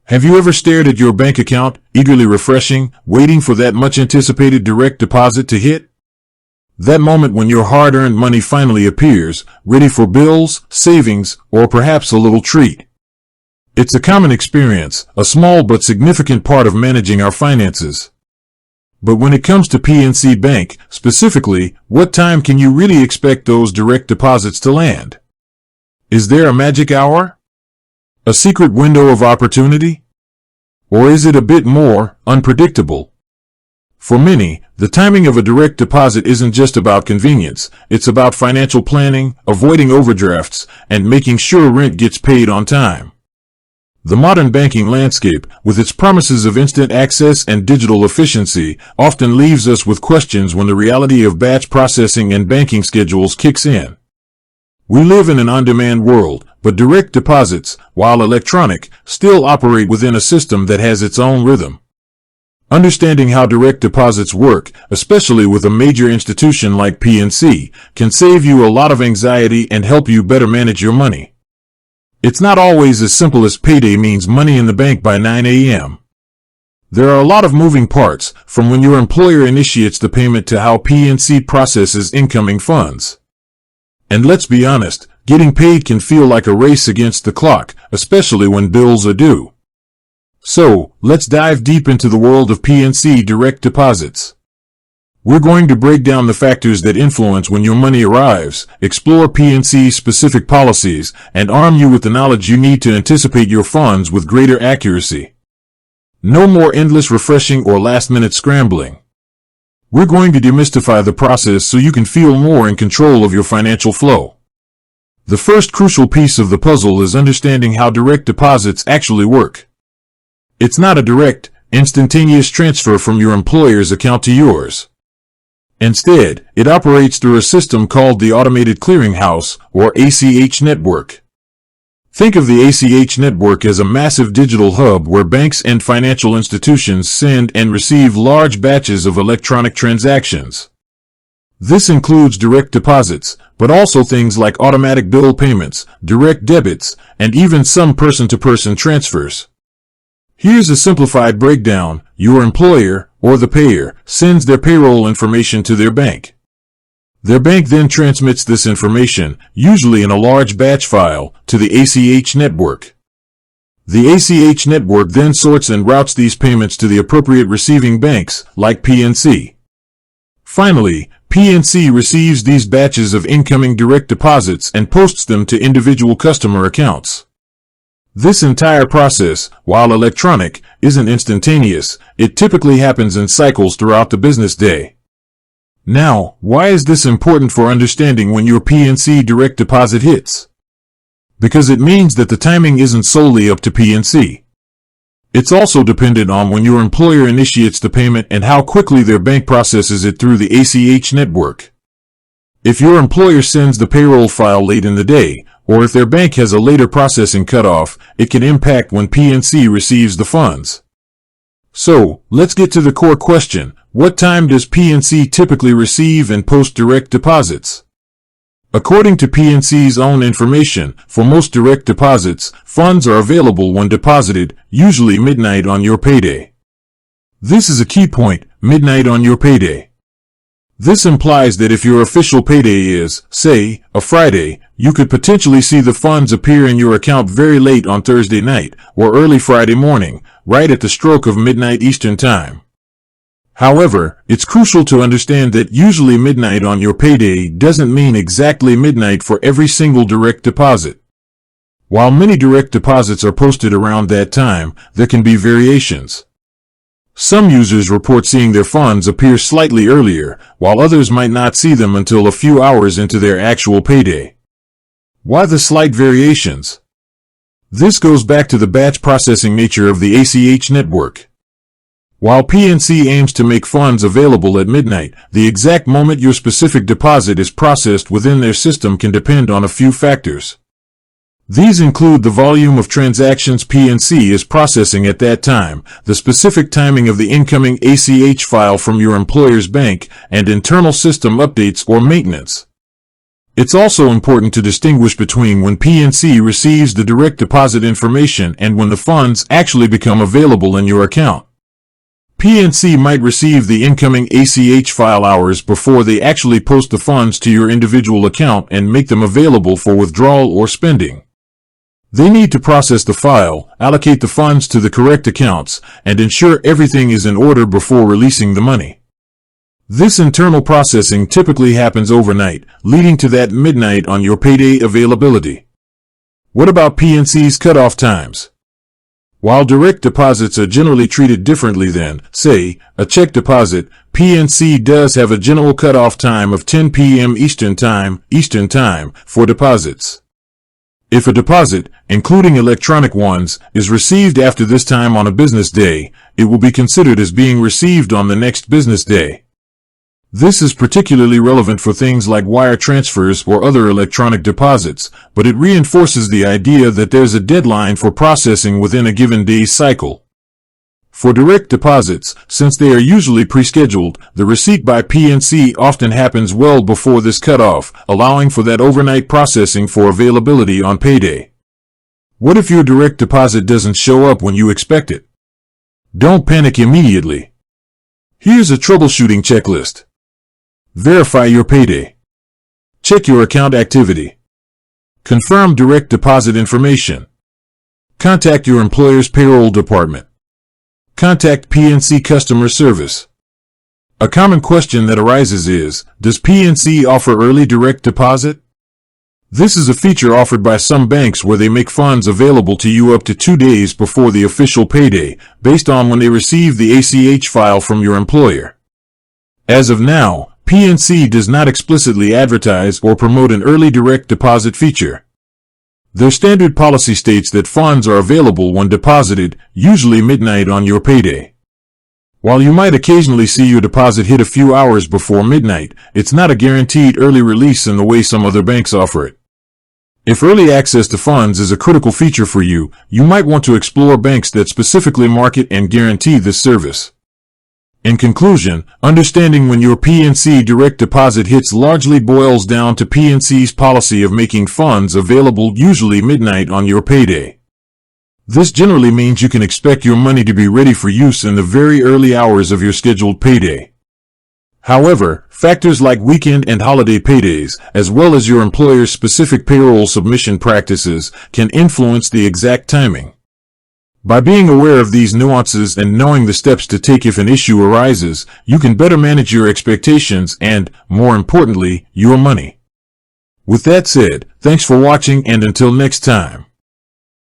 Have you ever stared at your bank account, eagerly refreshing, waiting for that much-anticipated direct deposit to hit? That moment when your hard-earned money finally appears, ready for bills, savings, or perhaps a little treat. It's a common experience, a small but significant part of managing our finances. But when it comes to PNC Bank, specifically, what time can you really expect those direct deposits to land? Is there a magic hour? A secret window of opportunity? Or is it a bit more unpredictable? For many, the timing of a direct deposit isn't just about convenience. It's about financial planning, avoiding overdrafts, and making sure rent gets paid on time. The modern banking landscape, with its promises of instant access and digital efficiency, often leaves us with questions when the reality of batch processing and banking schedules kicks in. We live in an on-demand world, but direct deposits, while electronic, still operate within a system that has its own rhythm. Understanding how direct deposits work, especially with a major institution like PNC, can save you a lot of anxiety and help you better manage your money. It's not always as simple as payday means money in the bank by 9 a.m. There are a lot of moving parts, from when your employer initiates the payment to how PNC processes incoming funds. And let's be honest, getting paid can feel like a race against the clock, especially when bills are due. So, let's dive deep into the world of PNC direct deposits. We're going to break down the factors that influence when your money arrives, explore PNC's specific policies, and arm you with the knowledge you need to anticipate your funds with greater accuracy. No more endless refreshing or last-minute scrambling. We're going to demystify the process so you can feel more in control of your financial flow. The first crucial piece of the puzzle is understanding how direct deposits actually work. It's not a direct, instantaneous transfer from your employer's account to yours. Instead, it operates through a system called the Automated Clearinghouse, or ACH network. Think of the ACH network as a massive digital hub where banks and financial institutions send and receive large batches of electronic transactions. This includes direct deposits, but also things like automatic bill payments, direct debits, and even some person-to-person transfers. Here's a simplified breakdown. Your employer, or the payer, sends their payroll information to their bank. Their bank then transmits this information, usually in a large batch file, to the ACH network. The ACH network then sorts and routes these payments to the appropriate receiving banks, like PNC. Finally, PNC receives these batches of incoming direct deposits and posts them to individual customer accounts. This entire process, while electronic, isn't instantaneous. It typically happens in cycles throughout the business day. Now, why is this important for understanding when your PNC direct deposit hits? Because it means that the timing isn't solely up to PNC. It's also dependent on when your employer initiates the payment and how quickly their bank processes it through the ACH network. If your employer sends the payroll file late in the day, or if their bank has a later processing cutoff, it can impact when PNC receives the funds. So, let's get to the core question. What time does PNC typically receive and post direct deposits? According to PNC's own information, for most direct deposits, funds are available when deposited, usually midnight on your payday. This is a key point, midnight on your payday. This implies that if your official payday is, say, a Friday, you could potentially see the funds appear in your account very late on Thursday night, or early Friday morning, right at the stroke of midnight Eastern Time. However, it's crucial to understand that usually midnight on your payday doesn't mean exactly midnight for every single direct deposit. While many direct deposits are posted around that time, there can be variations. Some users report seeing their funds appear slightly earlier, while others might not see them until a few hours into their actual payday. Why the slight variations? This goes back to the batch processing nature of the ACH network. While PNC aims to make funds available at midnight, the exact moment your specific deposit is processed within their system can depend on a few factors. These include the volume of transactions PNC is processing at that time, the specific timing of the incoming ACH file from your employer's bank, and internal system updates or maintenance. It's also important to distinguish between when PNC receives the direct deposit information and when the funds actually become available in your account. PNC might receive the incoming ACH file hours before they actually post the funds to your individual account and make them available for withdrawal or spending. They need to process the file, allocate the funds to the correct accounts, and ensure everything is in order before releasing the money. This internal processing typically happens overnight, leading to that midnight on your payday availability. What about PNC's cutoff times? While direct deposits are generally treated differently than, say, a check deposit, PNC does have a general cutoff time of 10 p.m. Eastern Time for deposits. If a deposit, including electronic ones, is received after this time on a business day, it will be considered as being received on the next business day. This is particularly relevant for things like wire transfers or other electronic deposits, but it reinforces the idea that there's a deadline for processing within a given day's cycle. For direct deposits, since they are usually pre-scheduled, the receipt by PNC often happens well before this cutoff, allowing for that overnight processing for availability on payday. What if your direct deposit doesn't show up when you expect it? Don't panic immediately. Here's a troubleshooting checklist. Verify your payday. Check your account activity. Confirm direct deposit information. Contact your employer's payroll department. Contact PNC customer service. A common question that arises is, does PNC offer early direct deposit? This is a feature offered by some banks where they make funds available to you up to 2 days before the official payday, based on when they receive the ACH file from your employer. As of now, PNC does not explicitly advertise or promote an early direct deposit feature. Their standard policy states that funds are available when deposited, usually midnight on your payday. While you might occasionally see your deposit hit a few hours before midnight, it's not a guaranteed early release in the way some other banks offer it. If early access to funds is a critical feature for you, you might want to explore banks that specifically market and guarantee this service. In conclusion, understanding when your PNC direct deposit hits largely boils down to PNC's policy of making funds available usually midnight on your payday. This generally means you can expect your money to be ready for use in the very early hours of your scheduled payday. However, factors like weekend and holiday paydays, as well as your employer's specific payroll submission practices, can influence the exact timing. By being aware of these nuances and knowing the steps to take if an issue arises, you can better manage your expectations and, more importantly, your money. With that said, thanks for watching and until next time.